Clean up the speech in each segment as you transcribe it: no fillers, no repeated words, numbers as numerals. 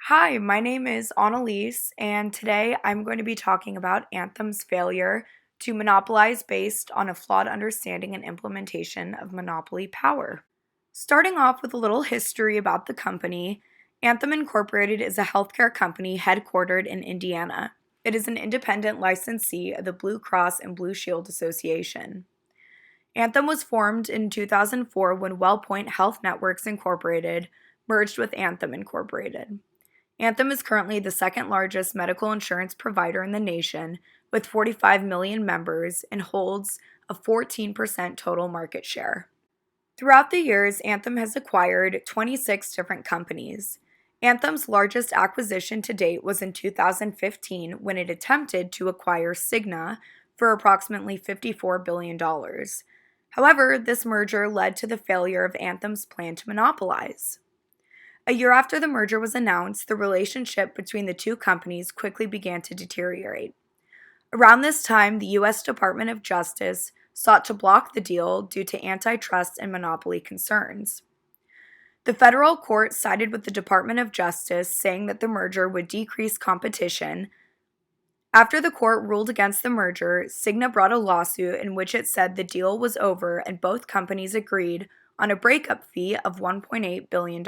Hi, my name is Annalise, and today I'm going to be talking about Anthem's failure to monopolize based on a flawed understanding and implementation of monopoly power. Starting off with a little history about the company, Anthem Incorporated is a healthcare company headquartered in Indiana. It is an independent licensee of the Blue Cross and Blue Shield Association. Anthem was formed in 2004 when WellPoint Health Networks Incorporated merged with Anthem Incorporated. Anthem is currently the second largest medical insurance provider in the nation with 45 million members and holds a 14% total market share. Throughout the years, Anthem has acquired 26 different companies. Anthem's largest acquisition to date was in 2015 when it attempted to acquire Cigna for approximately $54 billion. However, this merger led to the failure of Anthem's plan to monopolize. A year after the merger was announced, the relationship between the two companies quickly began to deteriorate. Around this time, the U.S. Department of Justice sought to block the deal due to antitrust and monopoly concerns. The federal court sided with the Department of Justice, saying that the merger would decrease competition. After the court ruled against the merger, Cigna brought a lawsuit in which it said the deal was over and both companies agreed on a breakup fee of $1.8 billion.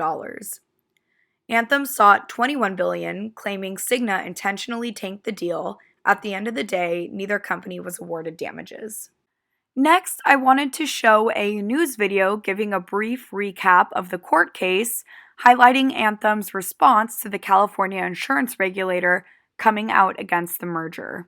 Anthem sought $21 billion, claiming Cigna intentionally tanked the deal. At the end of the day, neither company was awarded damages. Next, I wanted to show a news video giving a brief recap of the court case, highlighting Anthem's response to the California insurance regulator coming out against the merger.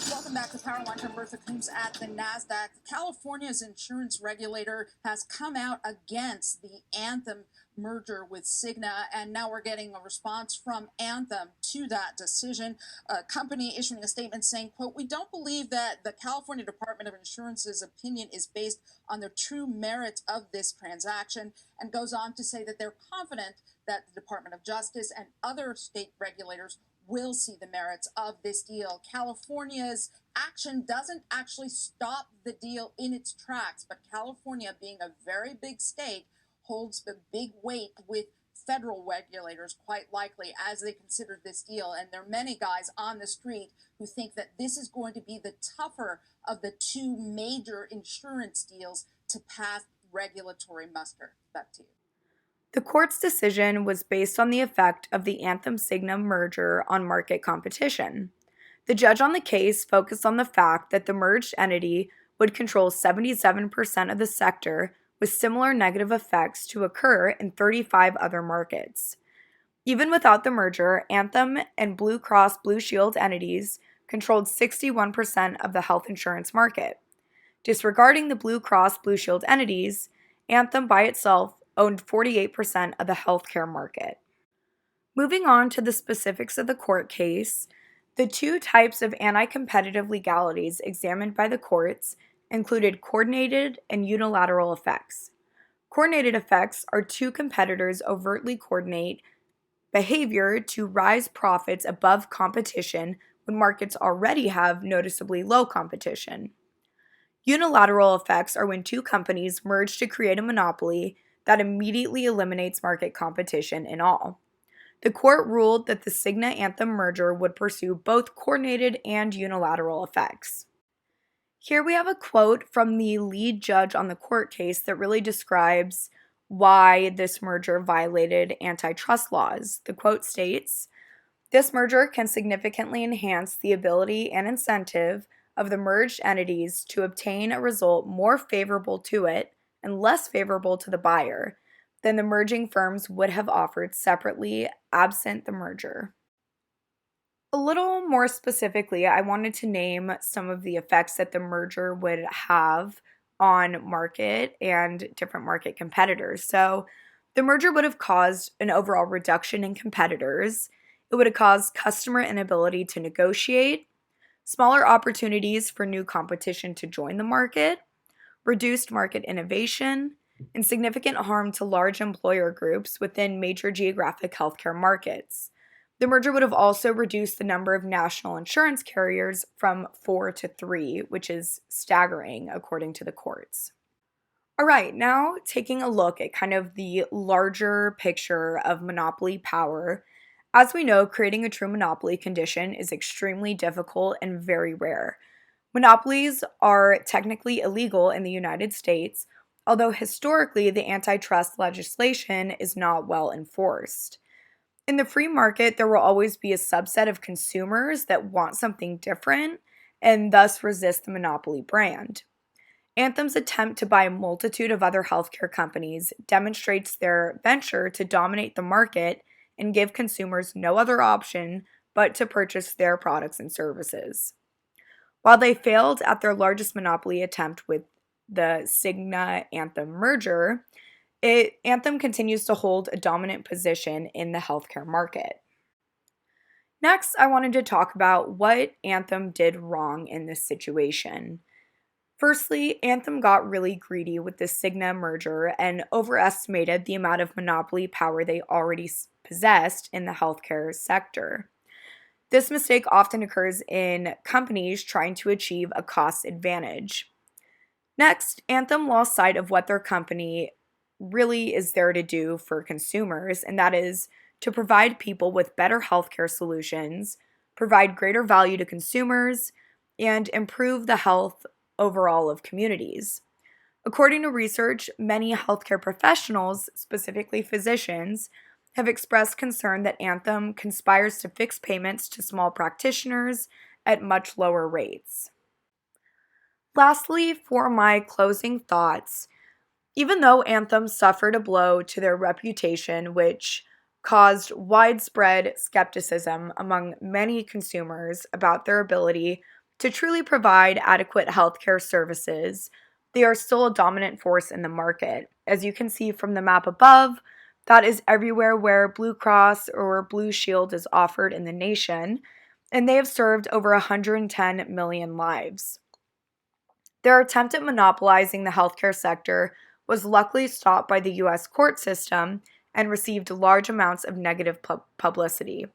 Welcome back to Powerline. I'm Bertha Coombs at the NASDAQ. California's insurance regulator has come out against the Anthem merger with Cigna, and now we're getting a response from Anthem to that decision. A company issuing a statement saying, quote, "We don't believe that the California Department of Insurance's opinion is based on the true merit of this transaction," and goes on to say that they're confident that the Department of Justice and other state regulators will see the merits of this deal. California's action doesn't actually stop the deal in its tracks, but California, being a very big state, holds the big weight with federal regulators, quite likely, as they consider this deal. And there are many guys on the street who think that this is going to be the tougher of the two major insurance deals to pass regulatory muster. Back to you. The court's decision was based on the effect of the Anthem-Cigna merger on market competition. The judge on the case focused on the fact that the merged entity would control 77% of the sector, with similar negative effects to occur in 35 other markets. Even without the merger, Anthem and Blue Cross Blue Shield entities controlled 61% of the health insurance market. Disregarding the Blue Cross Blue Shield entities, Anthem by itself owned 48% of the healthcare market. Moving on to the specifics of the court case, the two types of anti-competitive legalities examined by the courts included coordinated and unilateral effects. Coordinated effects are two competitors overtly coordinate behavior to rise profits above competition when markets already have noticeably low competition. Unilateral effects are when two companies merge to create a monopoly that immediately eliminates market competition in all. The court ruled that the Cigna-Anthem merger would pursue both coordinated and unilateral effects. Here we have a quote from the lead judge on the court case that really describes why this merger violated antitrust laws. The quote states, "This merger can significantly enhance the ability and incentive of the merged entities to obtain a result more favorable to it and less favorable to the buyer than the merging firms would have offered separately absent the merger." A little more specifically, I wanted to name some of the effects that the merger would have on market and different market competitors. So, the merger would have caused an overall reduction in competitors. It would have caused customer inability to negotiate, smaller opportunities for new competition to join the market, reduced market innovation, and significant harm to large employer groups within major geographic healthcare markets. The merger would have also reduced the number of national insurance carriers from 4 to 3, which is staggering according to the courts. All right, now taking a look at kind of the larger picture of monopoly power. As we know, creating a true monopoly condition is extremely difficult and very rare. Monopolies are technically illegal in the United States, although historically the antitrust legislation is not well enforced. In the free market, there will always be a subset of consumers that want something different and thus resist the monopoly brand. Anthem's attempt to buy a multitude of other healthcare companies demonstrates their venture to dominate the market and give consumers no other option but to purchase their products and services. While they failed at their largest monopoly attempt with the Cigna Anthem merger, Anthem continues to hold a dominant position in the healthcare market. Next, I wanted to talk about what Anthem did wrong in this situation. Firstly, Anthem got really greedy with the Cigna merger and overestimated the amount of monopoly power they already possessed in the healthcare sector. This mistake often occurs in companies trying to achieve a cost advantage. Next, Anthem lost sight of what their company really is there to do for consumers, and that is to provide people with better healthcare solutions, provide greater value to consumers, and improve the health overall of communities. According to research, many healthcare professionals, specifically physicians, have expressed concern that Anthem conspires to fix payments to small practitioners at much lower rates. Lastly, for my closing thoughts, even though Anthem suffered a blow to their reputation, which caused widespread skepticism among many consumers about their ability to truly provide adequate healthcare services, they are still a dominant force in the market. As you can see from the map above, that is everywhere where Blue Cross or Blue Shield is offered in the nation, and they have served over 110 million lives. Their attempt at monopolizing the healthcare sector was luckily stopped by the US court system and received large amounts of negative publicity.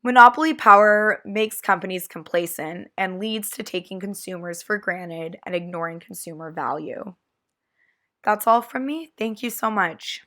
Monopoly power makes companies complacent and leads to taking consumers for granted and ignoring consumer value. That's all from me. Thank you so much.